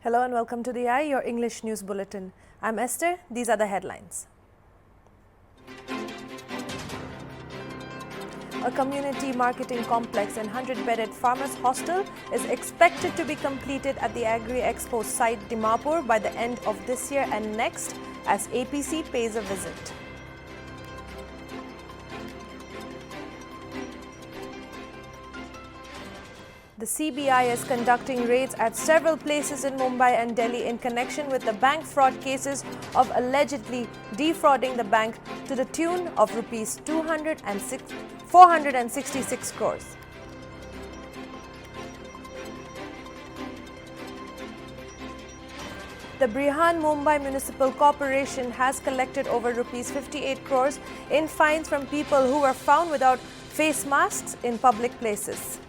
Hello and welcome to the Eye, your English news bulletin. I'm Esther. These are the headlines. A community marketing complex and 100-bedded farmers' hostel is expected to be completed at the Agri-Expo site Dimapur by the end of this year and next as APC pays a visit. The CBI is conducting raids at several places in Mumbai and Delhi in connection with the bank fraud cases of allegedly defrauding the bank to the tune of rupees 466 crores. The Brihan Mumbai Municipal Corporation has collected over rupees 58 crores in fines from people who were found without face masks in public places.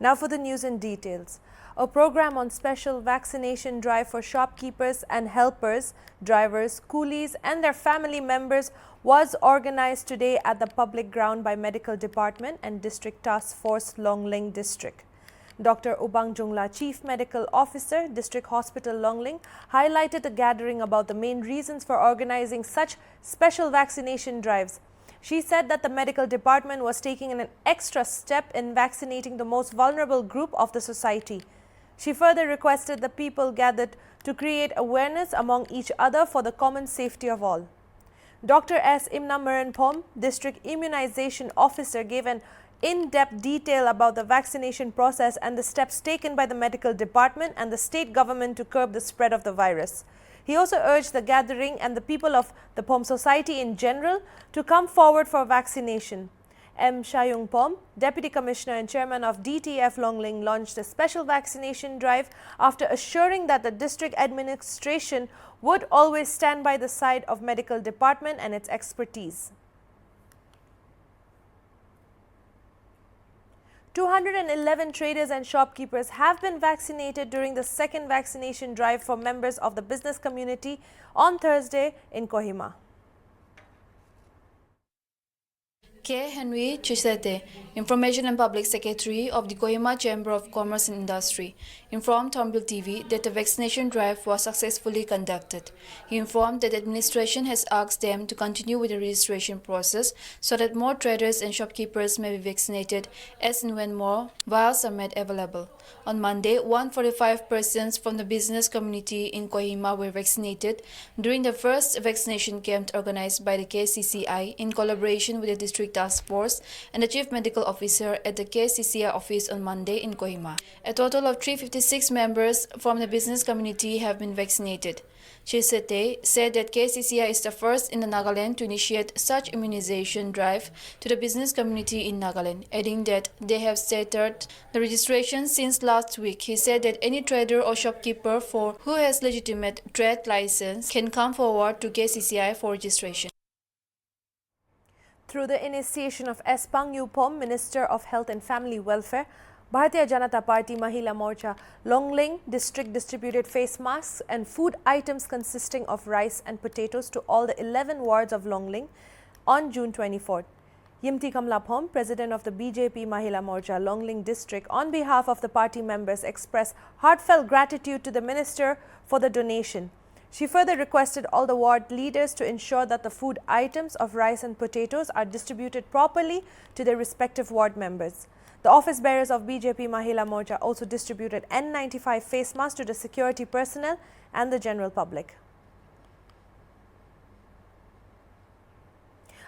Now for the news in details. A program on special vaccination drive for shopkeepers and helpers, drivers, coolies and their family members was organized today at the public ground by Medical Department and District Task Force Longling District. Dr. Ubang Jungla, Chief Medical Officer, District Hospital Longling, highlighted the gathering about the main reasons for organizing such special vaccination drives. She said that the medical department was taking an extra step in vaccinating the most vulnerable group of the society. She further requested the people gathered to create awareness among each other for the common safety of all. Dr. S. Imnamaranpom, District Immunization Officer, gave an in-depth detail about the vaccination process and the steps taken by the medical department and the state government to curb the spread of the virus. He also urged the gathering and the people of the POM society in general to come forward for vaccination. M. Shayung Pom, Deputy Commissioner and Chairman of DTF Longling, launched a special vaccination drive after assuring that the district administration would always stand by the side of medical department and its expertise. 211 traders and shopkeepers have been vaccinated during the second vaccination drive for members of the business community on Thursday in Kohima. K. Henry Chisete, Information and Public Secretary of the Kohima Chamber of Commerce and Industry, informed Hornbilltv that the vaccination drive was successfully conducted. He informed that the administration has asked them to continue with the registration process so that more traders and shopkeepers may be vaccinated as and when more vials are made available. On Monday, 145 persons from the business community in Kohima were vaccinated during the first vaccination camp organized by the KCCI in collaboration with the District Task Force and the Chief Medical Officer at the KCCI office on Monday in Kohima. A total of 356 members from the business community have been vaccinated. Chisete said that KCCI is the first in the Nagaland to initiate such immunization drive to the business community in Nagaland, adding that they have started the registration since last week. He said that any trader or shopkeeper who has legitimate trade license can come forward to KCCI for registration. Through the initiation of S. Pangyu Pom, Minister of Health and Family Welfare, Bharatiya Janata Party Mahila Morcha Longling district distributed face masks and food items consisting of rice and potatoes to all the 11 wards of Longling on June 24th. Yimti Kamla Pom, President of the BJP Mahila Morcha Longling district, on behalf of the party members, expressed heartfelt gratitude to the minister for the donation. She further requested all the ward leaders to ensure that the food items of rice and potatoes are distributed properly to their respective ward members. The office bearers of BJP Mahila Morcha also distributed N95 face masks to the security personnel and the general public.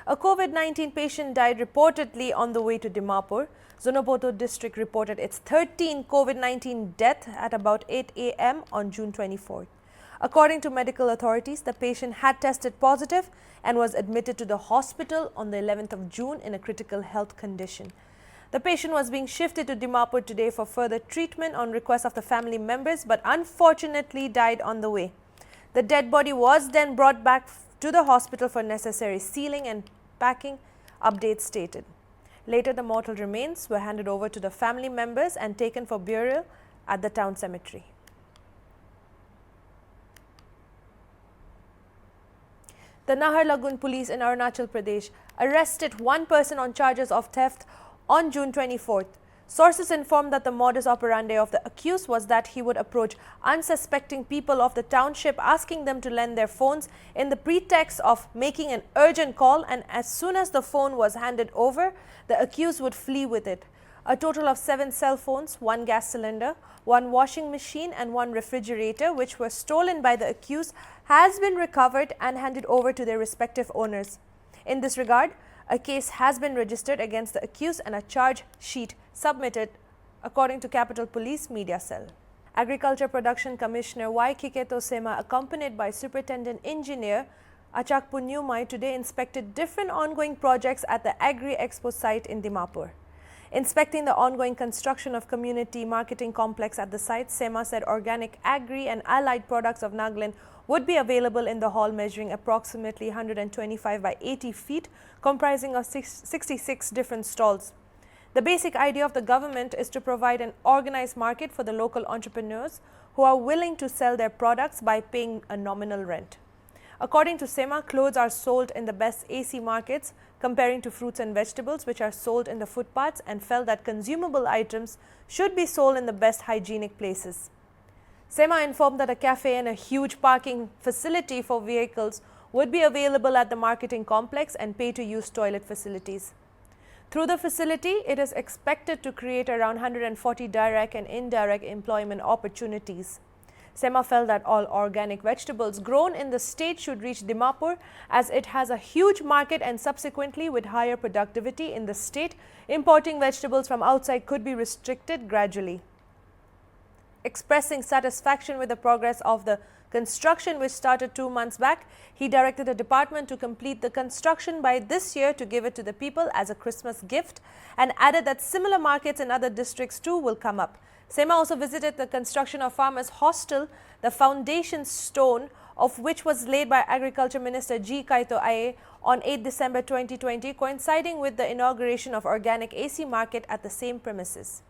A COVID-19 patient died reportedly on the way to Dimapur. Zonopoto district reported its 13th COVID-19 death at about 8 a.m. on June 24th. According to medical authorities, the patient had tested positive and was admitted to the hospital on the 11th of June in a critical health condition. The patient was being shifted to Dimapur today for further treatment on request of the family members, but unfortunately died on the way. The dead body was then brought back to the hospital for necessary sealing and packing, updates stated. Later, the mortal remains were handed over to the family members and taken for burial at the town cemetery. The Naharlagun police in Arunachal Pradesh arrested one person on charges of theft on June 24th. Sources informed that the modus operandi of the accused was that he would approach unsuspecting people of the township asking them to lend their phones in the pretext of making an urgent call, and as soon as the phone was handed over, the accused would flee with it. A total of 7 cell phones, 1 gas cylinder, 1 washing machine and 1 refrigerator, which were stolen by the accused, has been recovered and handed over to their respective owners. In this regard, a case has been registered against the accused and a charge sheet submitted, according to Capital Police Media Cell. Agriculture Production Commissioner Y. Kiketo Sema, accompanied by Superintendent Engineer Achak Punyumai, today inspected different ongoing projects at the Agri-Expo site in Dimapur. Inspecting the ongoing construction of community marketing complex at the site, Sema said organic agri and allied products of Nagaland would be available in the hall, measuring approximately 125 by 80 feet, comprising of 66 different stalls. The basic idea of the government is to provide an organized market for the local entrepreneurs who are willing to sell their products by paying a nominal rent. According to Sema, clothes are sold in the best AC markets, comparing to fruits and vegetables which are sold in the footpaths, and felt that consumable items should be sold in the best hygienic places. Sema informed that a cafe and a huge parking facility for vehicles would be available at the marketing complex and pay-to-use toilet facilities. Through the facility, it is expected to create around 140 direct and indirect employment opportunities. Sema felt that all organic vegetables grown in the state should reach Dimapur, as it has a huge market, and subsequently with higher productivity in the state, importing vegetables from outside could be restricted gradually. Expressing satisfaction with the progress of the construction, which started 2 months back, he directed the department to complete the construction by this year to give it to the people as a Christmas gift, and added that similar markets in other districts too will come up. Sema also visited the construction of Farmers Hostel, the foundation stone of which was laid by Agriculture Minister G. Kaito Aye on 8 December 2020, coinciding with the inauguration of Organic AC Market at the same premises.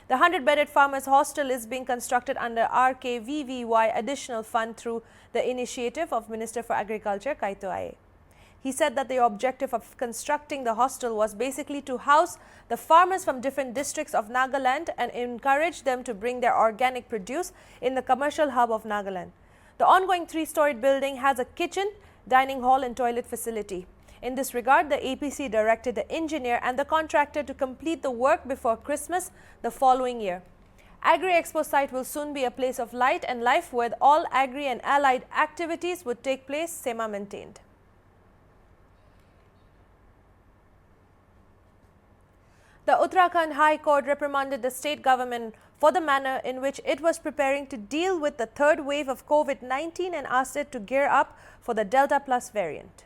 The 100-bedded Farmers Hostel is being constructed under RKVVY additional fund through the initiative of Minister for Agriculture Kaito Aye. He said that the objective of constructing the hostel was basically to house the farmers from different districts of Nagaland and encourage them to bring their organic produce in the commercial hub of Nagaland. The ongoing 3-storied building has a kitchen, dining hall and toilet facility. In this regard, the APC directed the engineer and the contractor to complete the work before Christmas the following year. Agri-Expo site will soon be a place of light and life where all agri and allied activities would take place, Sema maintained. The Uttarakhand High Court reprimanded the state government for the manner in which it was preparing to deal with the third wave of COVID-19 and asked it to gear up for the Delta Plus variant.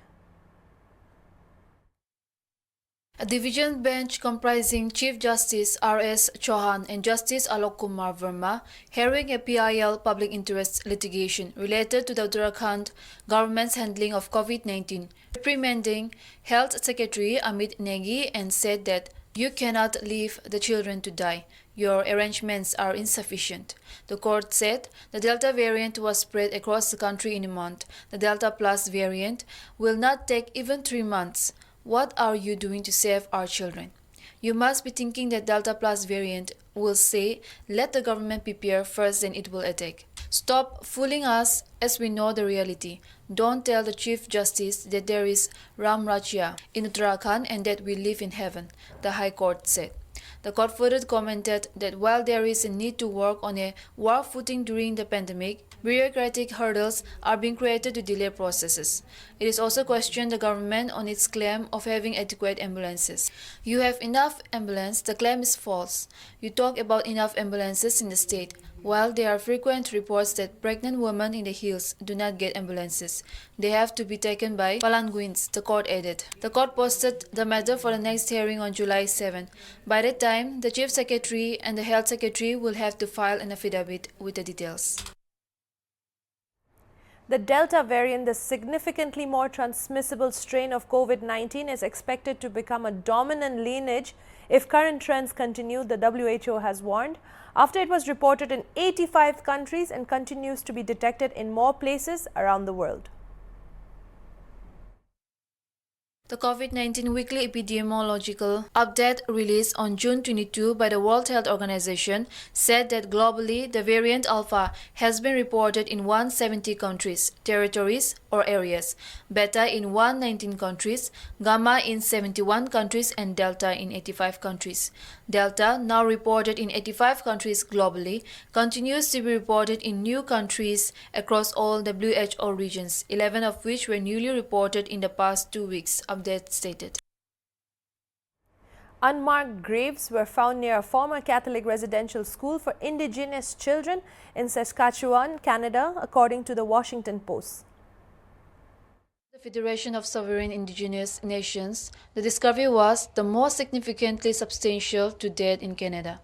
A division bench comprising Chief Justice R.S. Chauhan and Justice Alok Kumar Verma, hearing a PIL public interest litigation related to the Uttarakhand government's handling of COVID-19, reprimanding Health Secretary Amit Negi and said that you cannot leave the children to die. Your arrangements are insufficient. The court said the Delta variant was spread across the country in a month. The Delta Plus variant will not take even 3 months. What are you doing to save our children? You must be thinking that Delta Plus variant will say, let the government prepare first, then it will attack. Stop fooling us as we know the reality. Don't tell the Chief Justice that there is Ram Rajya in Uttarakhand and that we live in heaven, the High Court said. The court further commented that while there is a need to work on a war footing during the pandemic, bureaucratic hurdles are being created to delay processes. It is also questioned the government on its claim of having adequate ambulances. You have enough ambulance, the claim is false. You talk about enough ambulances in the state, while there are frequent reports that pregnant women in the hills do not get ambulances. They have to be taken by palanquins, the court added. The court posted the matter for the next hearing on July 7. By that time, the Chief Secretary and the Health Secretary will have to file an affidavit with the details. The Delta variant, the significantly more transmissible strain of COVID-19, is expected to become a dominant lineage if current trends continue, the WHO has warned, after it was reported in 85 countries and continues to be detected in more places around the world. The COVID-19 weekly epidemiological update released on June 22 by the World Health Organization said that globally the variant Alpha has been reported in 170 countries, territories or areas, Beta in 119 countries, Gamma in 71 countries and Delta in 85 countries. Delta, now reported in 85 countries globally, continues to be reported in new countries across all WHO regions, 11 of which were newly reported in the past 2 weeks. Update stated. Unmarked graves were found near a former Catholic residential school for Indigenous children in Saskatchewan, Canada, according to the Washington Post. The Federation of Sovereign Indigenous Nations, the discovery was the most significantly substantial to date in Canada.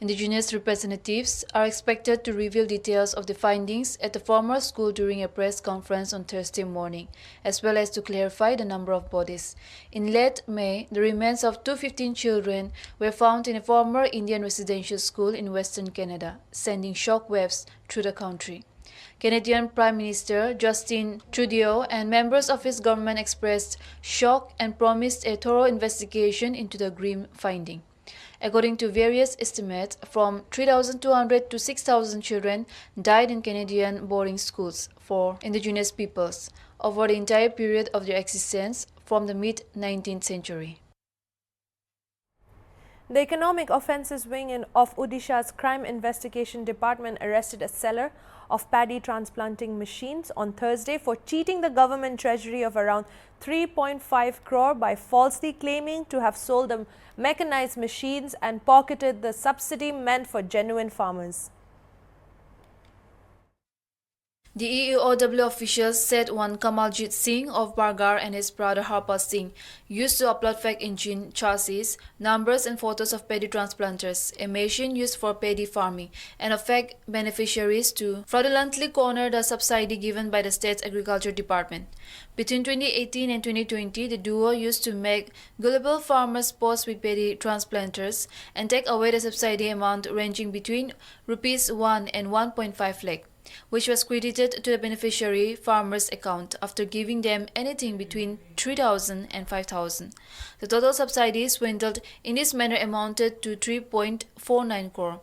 Indigenous representatives are expected to reveal details of the findings at the former school during a press conference on Thursday morning, as well as to clarify the number of bodies. In late May, the remains of 215 children were found in a former Indian residential school in Western Canada, sending shockwaves through the country. Canadian Prime Minister Justin Trudeau and members of his government expressed shock and promised a thorough investigation into the grim finding. According to various estimates, from 3,200 to 6,000 children died in Canadian boarding schools for Indigenous peoples over the entire period of their existence from the mid-19th century. The Economic Offences Wing of Odisha's Crime Investigation Department arrested a seller of paddy transplanting machines on Thursday for cheating the government treasury of around 3.5 crore by falsely claiming to have sold them mechanized machines and pocketed the subsidy meant for genuine farmers. The EEOW officials said one Kamaljit Singh of Bargar and his brother Harpal Singh used to upload fake engine chassis, numbers and photos of paddy transplanters, a machine used for paddy farming, and of fake beneficiaries to fraudulently corner the subsidy given by the state's agriculture department. Between 2018 and 2020, the duo used to make gullible farmers pose with paddy transplanters and take away the subsidy amount ranging between Rs 1 and 1.5 lakh. Which was credited to the beneficiary farmer's account after giving them anything between 3,000 and 5,000. The total subsidy swindled in this manner amounted to 3.49 crore,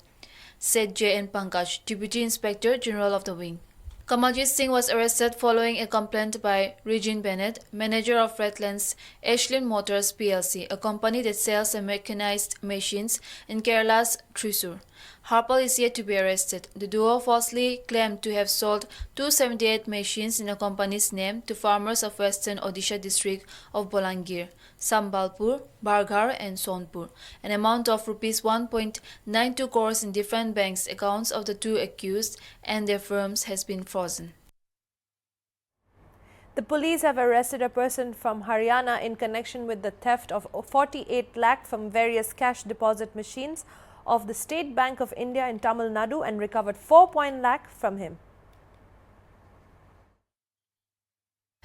said J.N. Pankaj, Deputy Inspector General of the Wing. Kamaljit Singh was arrested following a complaint by Regine Bennett, manager of Redlands Ashlyn Motors plc, a company that sells mechanized machines in Kerala's Thrissur. Harpal is yet to be arrested. The duo falsely claimed to have sold 278 machines in the company's name to farmers of western Odisha district of Bolangir, Sambalpur, Bargar and Sonpur, an amount of Rs 1.92 crores in different banks' accounts of the two accused and their firms has been frozen. The police have arrested a person from Haryana in connection with the theft of 48 lakh from various cash deposit machines of the State Bank of India in Tamil Nadu and recovered 4 lakh from him.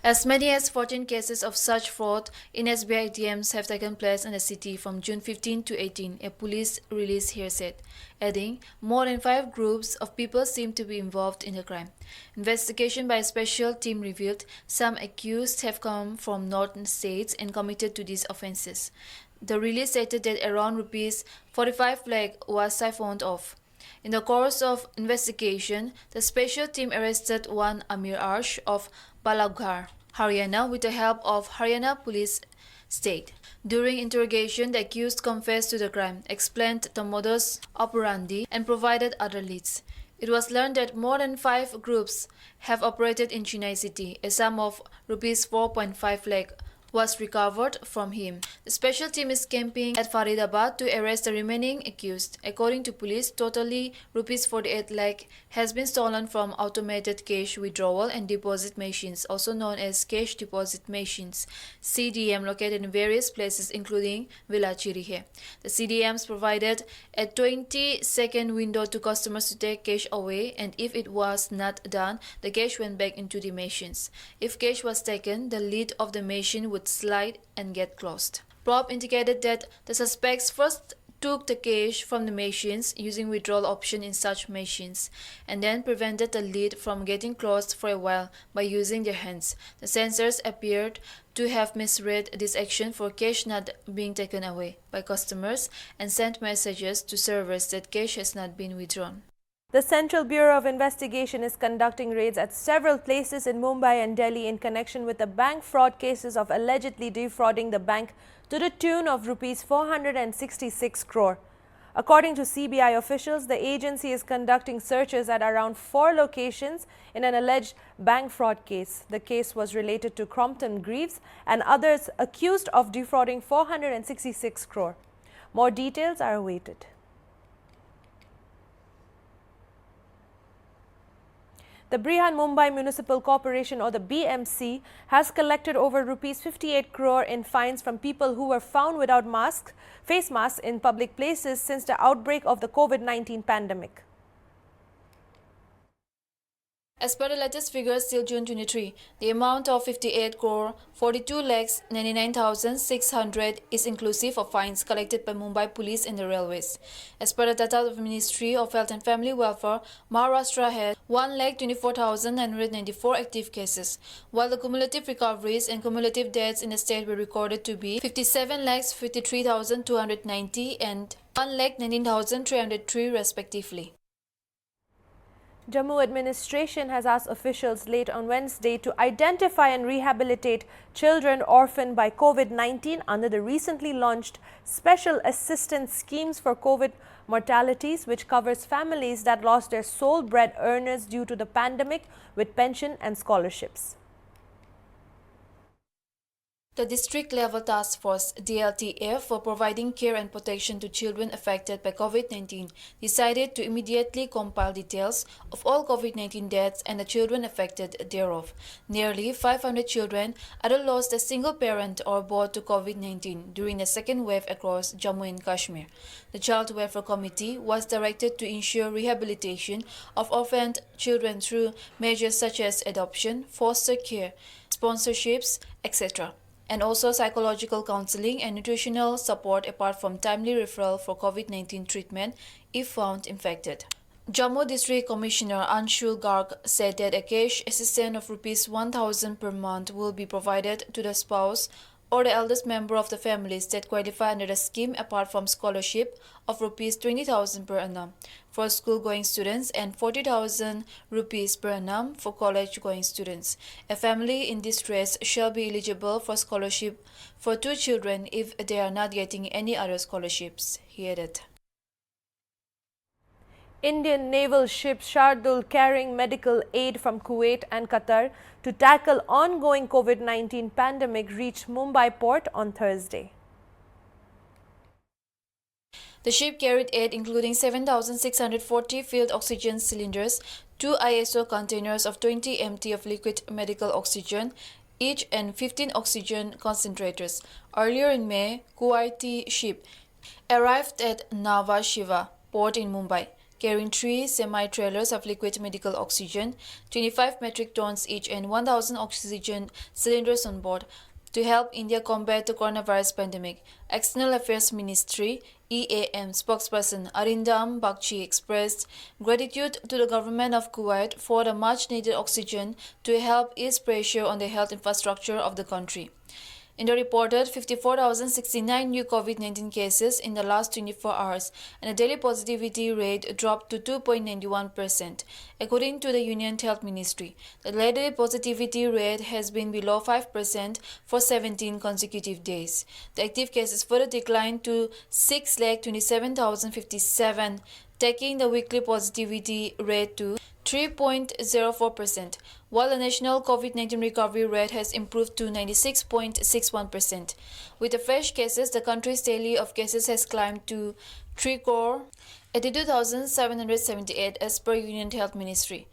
As many as 14 cases of such fraud in SBI ATMs have taken place in the city from June 15 to 18, a police release here said, adding more than 5 groups of people seem to be involved in the crime. Investigation by a special team revealed some accused have come from northern states and committed to these offences. The release stated that around Rs 45 lakh was siphoned off. In the course of investigation, the special team arrested one Amir Arsh of Balaghar, Haryana, with the help of Haryana Police State. During interrogation, the accused confessed to the crime, explained the modus operandi, and provided other leads. It was learned that more than 5 groups have operated in Chennai city. A sum of Rs 4.5 lakh was recovered from him. The special team is camping at Faridabad to arrest the remaining accused. According to police, totally Rs 48 lakh has been stolen from automated cash withdrawal and deposit machines, also known as cash deposit machines, CDM, located in various places including Villachirihe. The CDMs provided a 20-second window to customers to take cash away, and if it was not done, the cash went back into the machines. If cash was taken, the lid of the machine would slide and get closed. Probe indicated that the suspects first took the cash from the machines using withdrawal option in such machines and then prevented the lid from getting closed for a while by using their hands. The censors appeared to have misread this action for cash not being taken away by customers and sent messages to servers that cash has not been withdrawn. The Central Bureau of Investigation is conducting raids at several places in Mumbai and Delhi in connection with the bank fraud cases of allegedly defrauding the bank to the tune of Rs 466 crore. According to CBI officials, the agency is conducting searches at around 4 locations in an alleged bank fraud case. The case was related to Crompton Greaves and others accused of defrauding 466 crore. More details are awaited. The Brihan Mumbai Municipal Corporation, or the BMC, has collected over Rs 58 crore in fines from people who were found without face masks in public places since the outbreak of the COVID-19 pandemic. As per the latest figures till June 23, the amount of 58 crore 42 lakhs 99,600 is inclusive of fines collected by Mumbai Police and the railways. As per the data of the Ministry of Health and Family Welfare, Maharashtra had 1,24,994 active cases, while the cumulative recoveries and cumulative deaths in the state were recorded to be 57,53,290 and 1,19,303 respectively. Jammu administration has asked officials late on Wednesday to identify and rehabilitate children orphaned by COVID-19 under the recently launched Special Assistance Schemes for COVID Mortalities, which covers families that lost their sole bread earners due to the pandemic with pension and scholarships. The district-level task force, DLTF, for providing care and protection to children affected by COVID-19 decided to immediately compile details of all COVID-19 deaths and the children affected thereof. Nearly 500 children either lost a single parent or both to COVID-19 during the second wave across Jammu and Kashmir. The Child Welfare Committee was directed to ensure rehabilitation of orphaned children through measures such as adoption, foster care, sponsorships, etc., and also psychological counseling and nutritional support apart from timely referral for COVID-19 treatment if found infected. Jammu District Commissioner Anshul Garg said that a cash assistance of Rs 1,000 per month will be provided to the spouse or the eldest member of the families that qualify under the scheme apart from scholarship of Rs 20,000 per annum for school-going students and 40,000 rupees per annum for college-going students. A family in distress shall be eligible for scholarship for 2 children if they are not getting any other scholarships, he added. Indian naval ship Shardul, carrying medical aid from Kuwait and Qatar to tackle ongoing COVID-19 pandemic, reached Mumbai port on Thursday. The ship carried aid including 7,640 filled oxygen cylinders, 2 ISO containers of 20 empty of liquid medical oxygen each and 15 oxygen concentrators. Earlier in May, Kuwaiti ship arrived at Nhava Shiva port in Mumbai, carrying 3 semi-trailers of liquid medical oxygen, 25 metric tons each and 1,000 oxygen cylinders on board to help India combat the coronavirus pandemic. External Affairs Ministry EAM spokesperson Arindam Bakshi expressed gratitude to the government of Kuwait for the much-needed oxygen to help ease pressure on the health infrastructure of the country. India reported 54,069 new COVID-19 cases in the last 24 hours, and the daily positivity rate dropped to 2.91%. According to the Union Health Ministry, the daily positivity rate has been below 5% for 17 consecutive days. The active cases further declined to 6,27,057, taking the weekly positivity rate to 3.04%, while the national COVID-19 recovery rate has improved to 96.61%. With the fresh cases, the country's tally of cases has climbed to 3,82,778 as per Union Health Ministry.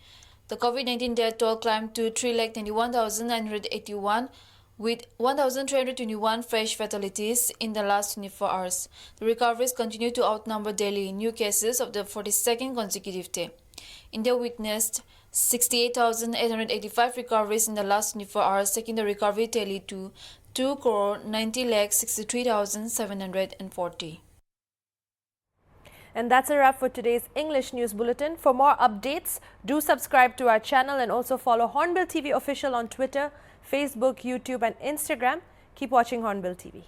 The COVID-19 death toll climbed to 3,91,981, with 1,321 fresh fatalities in the last 24 hours. The recoveries continue to outnumber daily new cases of the 42nd consecutive day. India witnessed 68,885 recoveries in the last 24 hours, taking the recovery tally to 2,90,63,740. And that's a wrap for today's English News Bulletin. For more updates, do subscribe to our channel and also follow Hornbill TV Official on Twitter, Facebook, YouTube and Instagram. Keep watching Hornbill TV.